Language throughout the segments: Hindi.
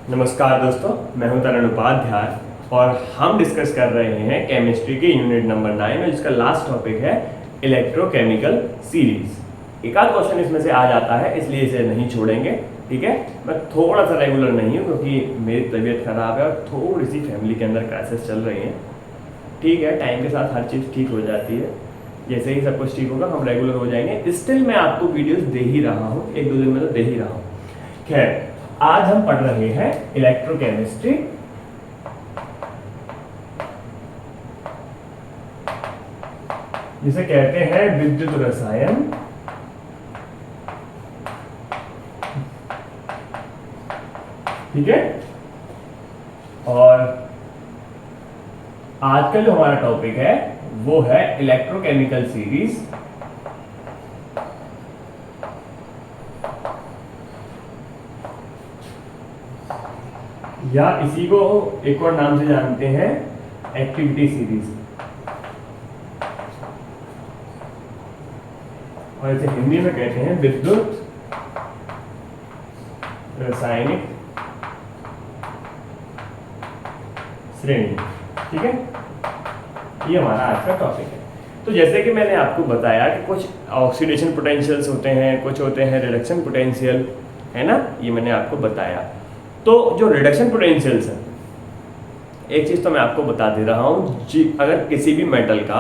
नमस्कार दोस्तों, मैं हूं तरण उपाध्याय और हम डिस्कस कर रहे हैं केमिस्ट्री के यूनिट नंबर 9 में, जिसका लास्ट टॉपिक है इलेक्ट्रोकेमिकल सीरीज। एक आध क्वेश्चन इसमें से आ जाता है, इसलिए इसे नहीं छोड़ेंगे। ठीक है, मैं थोड़ा सा रेगुलर नहीं हूं क्योंकि मेरी तबीयत खराब है और थोड़ी सी फैमिली के अंदर क्राइसिस चल रही है। ठीक है, टाइम के साथ हर चीज़ ठीक हो जाती है। जैसे ही सब कुछ ठीक होगा हम रेगुलर हो जाएंगे। स्टिल मैं आपको वीडियोस दे ही रहा हूँ, एक दो दिन में तो दे ही रहा हूँ। खैर, आज हम पढ़ रहे हैं इलेक्ट्रोकेमिस्ट्री, जिसे कहते हैं विद्युत रसायन। ठीक है, और आज का जो हमारा टॉपिक है वो है इलेक्ट्रोकेमिकल सीरीज। या इसी को एक और नाम से जानते हैं एक्टिविटी सीरीज, और इसे हिंदी में कहते हैं विद्युत रासायनिक श्रेणी। ठीक है, ये हमारा आज का टॉपिक है। तो जैसे कि मैंने आपको बताया कि कुछ ऑक्सीडेशन पोटेंशियल्स होते हैं, कुछ होते हैं रिडक्शन पोटेंशियल, है ना, ये मैंने आपको बताया। तो जो रिडक्शन पोटेंशियल्स हैं, एक चीज़ तो मैं आपको बता दे रहा हूँ, अगर किसी भी मेटल का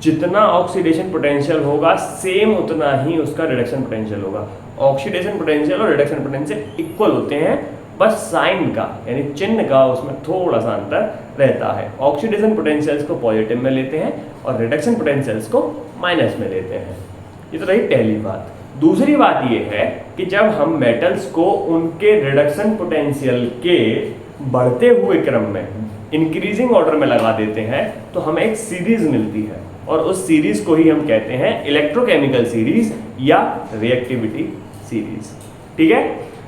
जितना ऑक्सीडेशन पोटेंशियल होगा सेम उतना ही उसका रिडक्शन पोटेंशियल होगा। ऑक्सीडेशन पोटेंशियल और रिडक्शन पोटेंशियल इक्वल होते हैं, बस साइन का यानी चिन्ह का उसमें थोड़ा सा अंतर रहता है। ऑक्सीडेशन पोटेंशियल्स को पॉजिटिव में लेते हैं और रिडक्शन पोटेंशियल्स को माइनस में लेते हैं। ये तो रही पहली बात। दूसरी बात ये है कि जब हम मेटल्स को उनके रिडक्शन पोटेंशियल के बढ़ते हुए क्रम में इंक्रीजिंग ऑर्डर में लगा देते हैं तो हमें एक सीरीज मिलती है, और उस सीरीज को ही हम कहते हैं इलेक्ट्रोकेमिकल सीरीज या रिएक्टिविटी सीरीज। ठीक है,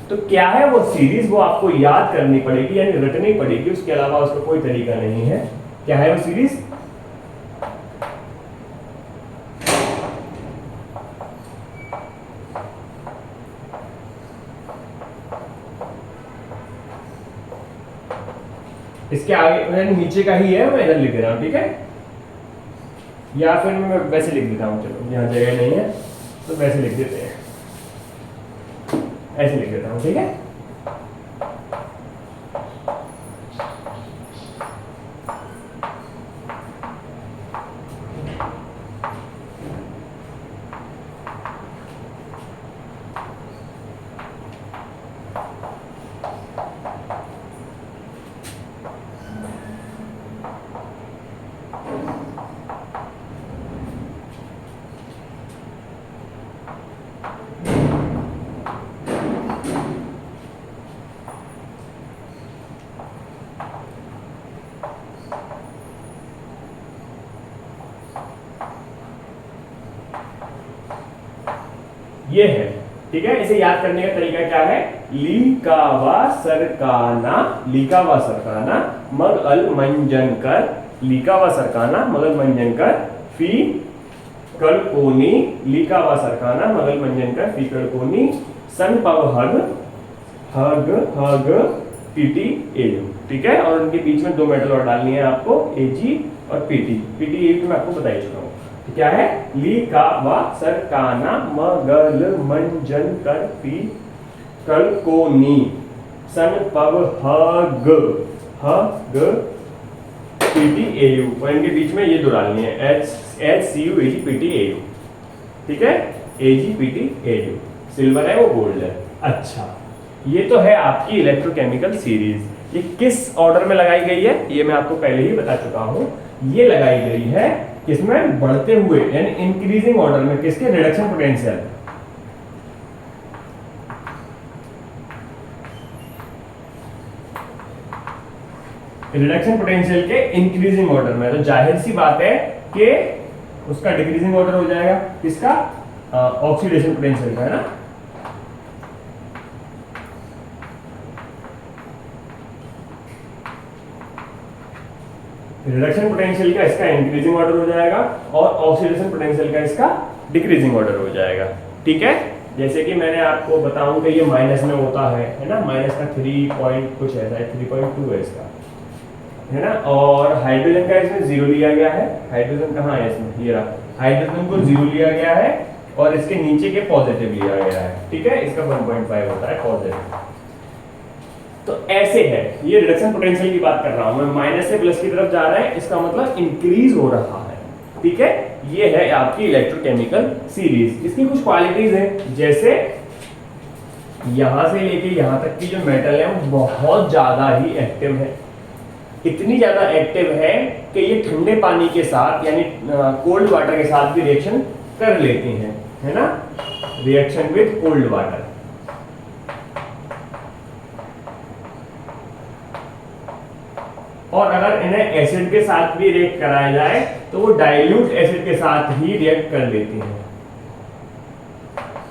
तो क्या है वो सीरीज, वो आपको याद करनी पड़ेगी यानी रटनी पड़ेगी, उसके अलावा उसका कोई तरीका नहीं है। क्या है वो सीरीज? इसके आगे मैंने नीचे का ही है, मैं इधर लिख रहा हूं। ठीक है, या फिर मैं वैसे लिख देता हूं, चलो यहाँ जगह नहीं है तो वैसे लिख देते हैं, ऐसे लिख देता हूं। ठीक है, ये है। ठीक है, इसे याद करने का तरीका क्या है? लीकावा सरकाना, लीकावा सरकाना मगल मंजन कर, लीकावा सरकाना मगल मंजन कर फी कलकोनी, लीकावा सरकाना मगल मंजन कर फी कलकोनी सन पव हग हग हग पीटी एयू। ठीक है, और उनके बीच में दो मेटल और डालनी है आपको, एजी और पीटी। पीटी एयू मैं आपको बता ही चुका हूँ। क्या है? लीकावा सरकाना मगल मंजन कर फी कलकोनी सन पव हग हग पीटी एयू, और इनके बीच में ये दो डालनी है, H C U AG PT AU. ठीक है, एजी पीटी एयू, सिल्वर है वो गोल्ड है। अच्छा, ये तो है आपकी इलेक्ट्रोकेमिकल सीरीज। ये किस ऑर्डर में लगाई गई है ये मैं आपको पहले ही बता चुका हूं। ये लगाई गई है किसमें? बढ़ते हुए यानी इंक्रीजिंग ऑर्डर में। किसके? Reduction potential. रिडक्शन पोटेंशियल के इंक्रीजिंग ऑर्डर में, तो जाहिर सी बात है कि उसका डिक्रीजिंग ऑर्डर हो जाएगा। किसका? ऑक्सीडेशन पोटेंशियल का, है ना। रिडक्शन पोटेंशियल का इसका इंक्रीजिंग ऑर्डर हो जाएगा और ऑक्सीडेशन पोटेंशियल का इसका डिक्रीजिंग ऑर्डर हो जाएगा। ठीक है, जैसे कि मैंने आपको बताऊं कि ये माइनस में होता है ना, माइनस का 3 पॉइंट कुछ ऐसा है, 3.2 है इसका, है ना। और हाइड्रोजन का इसमें 0 लिया गया है, हाइड्रोजन कहाँ है इसमें, ये रहा, हाइड्रोजन को 0 लिया गया है और इसके नीचे के पॉजिटिव लिया गया है, ठीक है, इसका 1.5 होता है पॉजिटिव। तो ऐसे है, ये रिडक्शन पोटेंशियल की बात कर रहा हूं मैं, माइनस से प्लस की तरफ जा रहा है, इसका मतलब इंक्रीज हो रहा है, ठीक है। ये है आपकी इलेक्ट्रोकेमिकल सीरीज। इसकी कुछ क्वालिटीज हैं, जैसे यहां से लेके यहां तक की जो मेटल है वो बहुत ज्यादा ही एक्टिव है, इतनी ज्यादा एक्टिव है कि ये ठंडे पानी के साथ यानी कोल्ड वाटर के साथ भी रिएक्शन कर लेती हैं, है ना, रिएक्शन विद कोल्ड वाटर। और अगर इन्हें एसिड के साथ भी रिएक्ट कराया जाए तो वो डाइल्यूट एसिड के साथ ही रिएक्ट कर लेती हैं।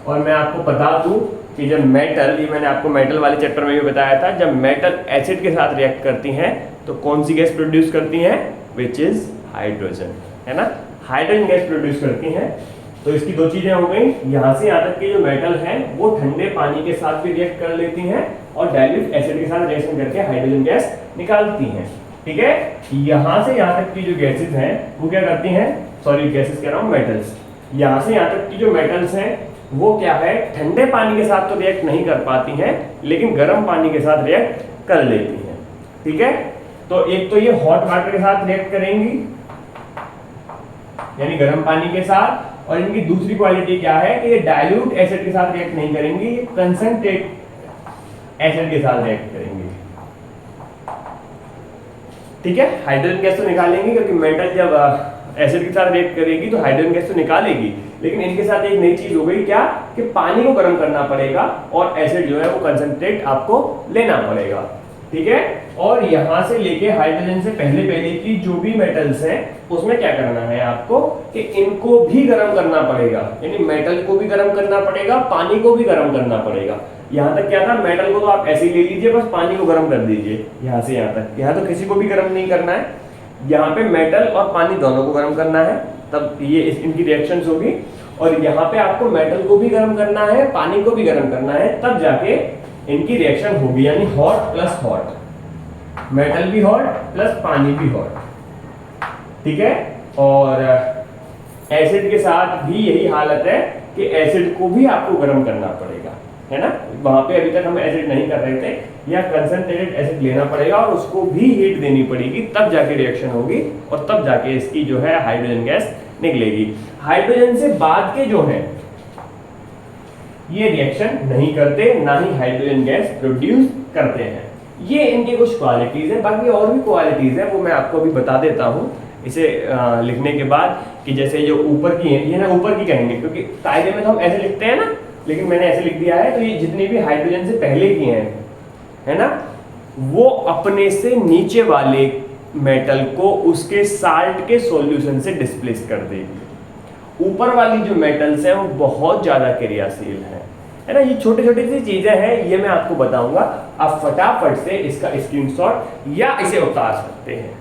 और मैं आपको बता दूं कि जब मेटल, ये मैंने आपको मेटल वाले चैप्टर में भी बताया था, जब मेटल एसिड के साथ रिएक्ट करती हैं तो कौन सी गैस प्रोड्यूस करती हैं, विच इज हाइड्रोजन, है ना, हाइड्रोजन गैस प्रोड्यूस करती हैं। तो इसकी दो चीजें हो गई, यहाँ से यहाँ तक के जो मेटल हैं वो ठंडे पानी के साथ भी रिएक्ट कर लेती हैं और डाइल्यूट एसिड के साथ रिएक्शन करके हाइड्रोजन गैस निकालती हैं, ठीक है। यहाँ से यहाँ तक की जो गैसेस हैं वो क्या करती हैं, सॉरी गैसेस कह रहा हूँ, मेटल्स, यहाँ से यहाँ तक की जो मेटल्स हैं वो क्या है, ठंडे पानी के साथ तो रिएक्ट नहीं कर पाती हैं लेकिन गर्म पानी के साथ रिएक्ट कर लेती हैं, ठीक है। तो एक तो ये हॉट वाटर के साथ रिएक्ट करेंगी यानी गर्म पानी के साथ, और इनकी दूसरी क्वालिटी क्या है कि ये डाइल्यूट एसिड के साथ रिएक्ट नहीं करेंगी, ये कंसंट्रेट एसिड के साथ रिएक्ट करेंगी, ठीक है। हाइड्रोजन गैस तो निकालेंगे क्योंकि मेटल जब एसिड के साथ रिएक्ट करेगी तो हाइड्रोजन गैस तो निकालेगी, लेकिन इनके साथ एक नई चीज हो गई क्या कि पानी को गर्म करना पड़ेगा और एसिड जो है वो कंसंट्रेट आपको लेना पड़ेगा, ठीक है। और यहां से लेके हाइड्रोजन से पहले पहले की जो भी मेटल्स हैं उसमें क्या करना है आपको कि इनको भी गर्म करना पड़ेगा, यानी मेटल को भी गर्म करना पड़ेगा, पानी को भी गर्म करना पड़ेगा। यहाँ तक क्या था, मेटल को तो आप ऐसे ही ले लीजिए, बस पानी को गर्म कर दीजिए यहाँ से यहाँ तक, यहाँ तो किसी को भी गर्म नहीं करना है, यहाँ पे मेटल और पानी दोनों को गर्म करना है, तब ये इनकी रिएक्शंस होगी। और यहाँ पे आपको मेटल को भी गर्म करना है, पानी को भी गर्म करना है, तब जाके इनकी रिएक्शन होगी, यानी हॉट प्लस हॉट, मेटल भी हॉट प्लस पानी भी हॉट, ठीक है। और एसिड के साथ भी यही हालत है कि एसिड को भी आपको गर्म करना पड़ेगा, है ना। वहां पे अभी तक हम एसिड नहीं कर रहे थे, या कंसंट्रेटेड एसिड लेना पड़ेगा और उसको भी हीट देनी पड़ेगी, तब जाके रिएक्शन होगी और तब जाके इसकी जो है हाइड्रोजन गैस निकलेगी। हाइड्रोजन से बाद के जो है ये रिएक्शन नहीं करते, ना ही हाइड्रोजन गैस प्रोड्यूस करते हैं। ये इनकी कुछ क्वालिटीज है, बाकी और भी क्वालिटीज है वो मैं आपको अभी बता देता हूँ इसे लिखने के बाद, कि जैसे जो ऊपर की है ये ना ऊपर की कहेंगे क्योंकि कायदे में तो हम ऐसे लिखते हैं ना, लेकिन मैंने ऐसे लिख दिया है। तो ये जितनी भी हाइड्रोजन से पहले की हैं, है ना, वो अपने से नीचे वाले मेटल को उसके साल्ट के सॉल्यूशन से डिस्प्लेस कर देगी। ऊपर वाली जो मेटल्स हैं वो बहुत ज्यादा क्रियाशील है ना। ये छोटी छोटी सी चीजें हैं, ये मैं आपको बताऊंगा, आप फटाफट से इसका स्क्रीनशॉट या इसे उतार सकते हैं।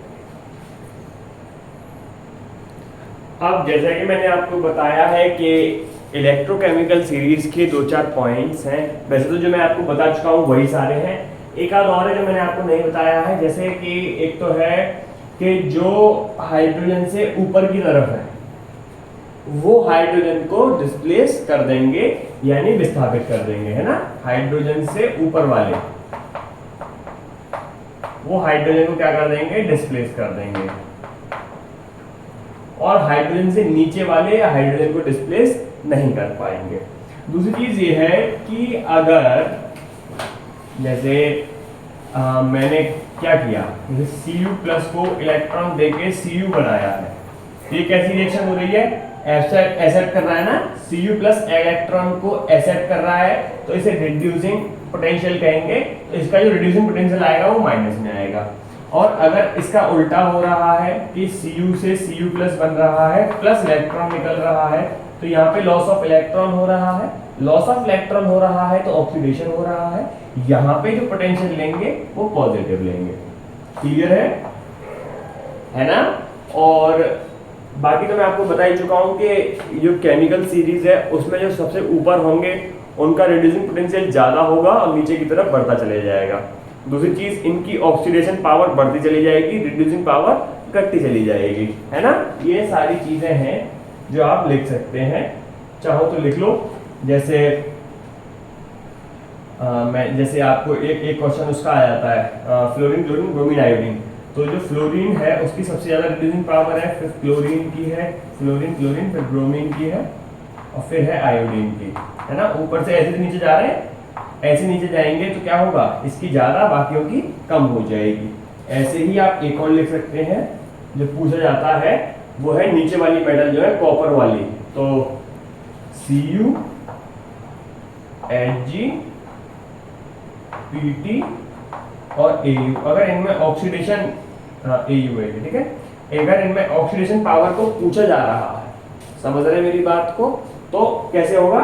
अब जैसा कि मैंने आपको बताया है कि इलेक्ट्रोकेमिकल सीरीज के 2-4 पॉइंट्स हैं, वैसे तो जो मैं आपको बता चुका हूँ वही सारे हैं, एक आध और है जो मैंने आपको नहीं बताया है। जैसे कि एक तो है कि जो हाइड्रोजन से ऊपर की तरफ है वो हाइड्रोजन को डिस्प्लेस कर देंगे, यानी विस्थापित कर देंगे, है ना। हाइड्रोजन से ऊपर वाले वो हाइड्रोजन को क्या कर देंगे, डिस्प्लेस कर देंगे, और हाइड्रोजन से नीचे वाले हाइड्रोजन को डिस्प्लेस नहीं कर पाएंगे। दूसरी चीज ये है कि अगर जैसे मैंने क्या किया, जैसे Cu+ को इलेक्ट्रॉन देके Cu बनाया है, ये कैसी रिएक्शन हो रही है, एक्सेप्ट कर रहा है ना, Cu+ इलेक्ट्रॉन को एक्सेप्ट कर रहा है, तो इसे रिड्यूसिंग पोटेंशियल कहेंगे। तो इसका जो रिड्यूसिंग पोटेंशियल आएगा वो माइनस में आएगा। और अगर इसका उल्टा हो रहा है कि Cu से Cu+ बन रहा है, प्लस इलेक्ट्रॉन निकल रहा है, तो यहाँ पे लॉस ऑफ इलेक्ट्रॉन हो रहा है, लॉस ऑफ इलेक्ट्रॉन हो रहा है तो ऑक्सीडेशन हो रहा है। यहाँ पे जो पोटेंशियल लेंगे वो पॉजिटिव लेंगे, क्लियर है ना। और बाकी तो मैं आपको बता ही चुका हूँ कि जो केमिकल सीरीज है उसमें जो सबसे ऊपर होंगे उनका रिड्यूसिंग पोटेंशियल ज़्यादा होगा और नीचे की तरफ बढ़ता चले जाएगा। दूसरी चीज़, इनकी ऑक्सीडेशन पावर बढ़ती चली जाएगी, रिड्यूसिंग पावर घटती चली जाएगी, है ना। ये सारी चीज़ें हैं जो आप लिख सकते हैं, चाहो तो लिख लो। जैसे जैसे आपको एक क्वेश्चन उसका आ जाता है फ्लोरीन, क्लोरीन, ब्रोमीन, आयोडीन। तो जो फ्लोरीन है उसकी सबसे ज़्यादा रिड्यूसिंग पावर है, फिर क्लोरीन की है, फ्लोरीन, क्लोरीन, फिर ब्रोमीन की है और फिर है आयोडीन की, है ना। ऊपर से ऐसे नीचे जा रहे हैं, ऐसे नीचे जाएंगे तो क्या होगा, इसकी ज़्यादा बाकियों की कम हो जाएगी। ऐसे ही आप एक और लिख सकते हैं जो पूछा जाता है, वो है नीचे वाली मेटल जो है कॉपर वाली, तो Cu, Hg, Pt और Au। अगर इनमें ऑक्सीडेशन Au है, ठीक है, अगर इनमें ऑक्सीडेशन पावर को पूछा जा रहा है, समझ रहे हैं मेरी बात को, तो कैसे होगा,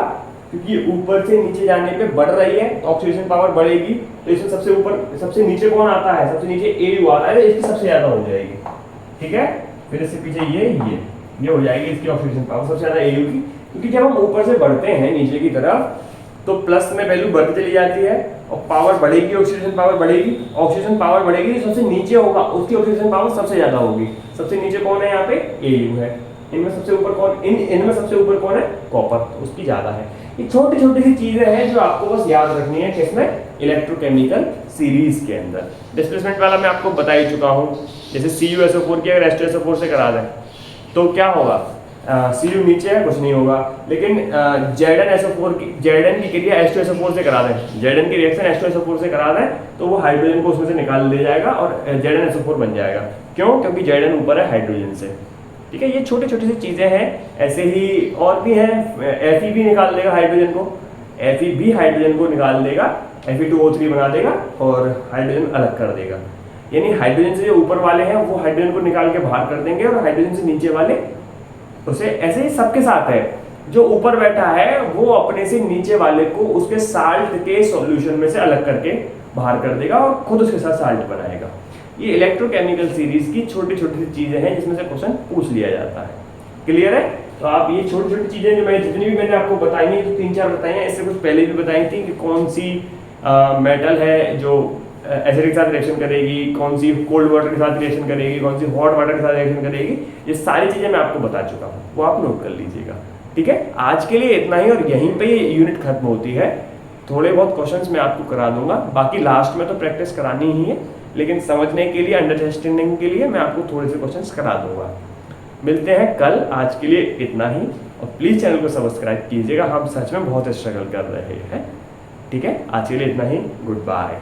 क्योंकि ऊपर से नीचे जाने पे बढ़ रही है तो ऑक्सीडेशन पावर बढ़ेगी, तो इसमें सबसे ऊपर सबसे नीचे कौन आता है, सबसे नीचे Au आता है, तो इसकी सबसे ज्यादा हो जाएगी, ठीक है। फिर इससे पीछे ये हो जाएगी इसकी ऑक्सीडेशन पावर सबसे ज्यादा Au की, क्योंकि जब हम ऊपर से बढ़ते हैं नीचे की तरफ तो प्लस में वैल्यू बढ़ती चली जाती है और पावर बढ़ेगी, ऑक्सीडेशन पावर बढ़ेगी, ऑक्सीडेशन पावर बढ़ेगी तो सबसे नीचे होगा उसकी ऑक्सीडेशन पावर सबसे ज्यादा होगी। सबसे नीचे कौन है यहाँ पे, Au है। इनमें सबसे ऊपर कौन, इनमें सबसे ऊपर कौन है, कॉपर, तो उसकी ज्यादा है। ये छोटी छोटी सी चीजें हैं जो आपको बस याद रखनी है किसमें, इलेक्ट्रोकेमिकल सीरीज के अंदर। डिस्प्लेसमेंट वाला मैं आपको बता ही चुका हूँ। जैसे CuSO4 की अगर H2SO4 से करा दें तो क्या होगा, Cu नीचे है, कुछ नहीं होगा। लेकिन Zn की क्रिया H2SO4 से करा दें, Zn की रिएक्शन H2SO4 से करा दें तो वो हाइड्रोजन को उसमें से निकाल ले जाएगा और ZnSO4 बन जाएगा। क्यों, क्योंकि Zn ऊपर है हाइड्रोजन से, ठीक है। ये छोटी छोटी सी चीज़ें हैं। ऐसे ही और भी हैं, Fe भी निकाल देगा हाइड्रोजन को, Fe भी हाइड्रोजन को निकाल देगा, Fe2O3 बना देगा और हाइड्रोजन अलग कर देगा। यानी हाइड्रोजन से जो ऊपर वाले हैं वो हाइड्रोजन को निकाल के बाहर कर देंगे और हाइड्रोजन से नीचे वाले उसे, ऐसे ही सबके साथ है। जो ऊपर बैठा है वो अपने से नीचे वाले को उसके साल्ट के सॉल्यूशन में से अलग करके बाहर कर देगा और खुद उसके साथ साल्ट बनाएगा। ये इलेक्ट्रोकेमिकल सीरीज की छोटी छोटी चीजें हैं जिसमें से क्वेश्चन पूछ लिया जाता है। क्लियर है। तो आप ये छोटी छोटी चीजें जो मैं जितनी भी मैंने आपको बताई हैं, तो 3-4 बताई हैं, इससे कुछ पहले भी बताई थी कि कौन सी मेटल है जो एसिड के साथ रिएक्शन करेगी, कौन सी कोल्ड वाटर के साथ रिएक्शन करेगी, कौन सी हॉट वाटर के साथ रिएक्शन करेगी। ये सारी चीजें मैं आपको बता चुका हूँ, वो आप नोट कर लीजिएगा, ठीक है। आज के लिए इतना ही और यहीं पे ये यूनिट खत्म होती है। थोड़े बहुत क्वेश्चंस मैं आपको करा दूंगा, बाकी लास्ट में तो प्रैक्टिस करानी ही है, लेकिन समझने के लिए, अंडरस्टैंडिंग के लिए मैं आपको थोड़े से क्वेश्चंस करा दूंगा। मिलते हैं कल, आज के लिए इतना ही। और प्लीज़ चैनल को सब्सक्राइब कीजिएगा, हम सच में बहुत स्ट्रगल कर रहे हैं, ठीक है। आज के लिए इतना ही, गुड बाय।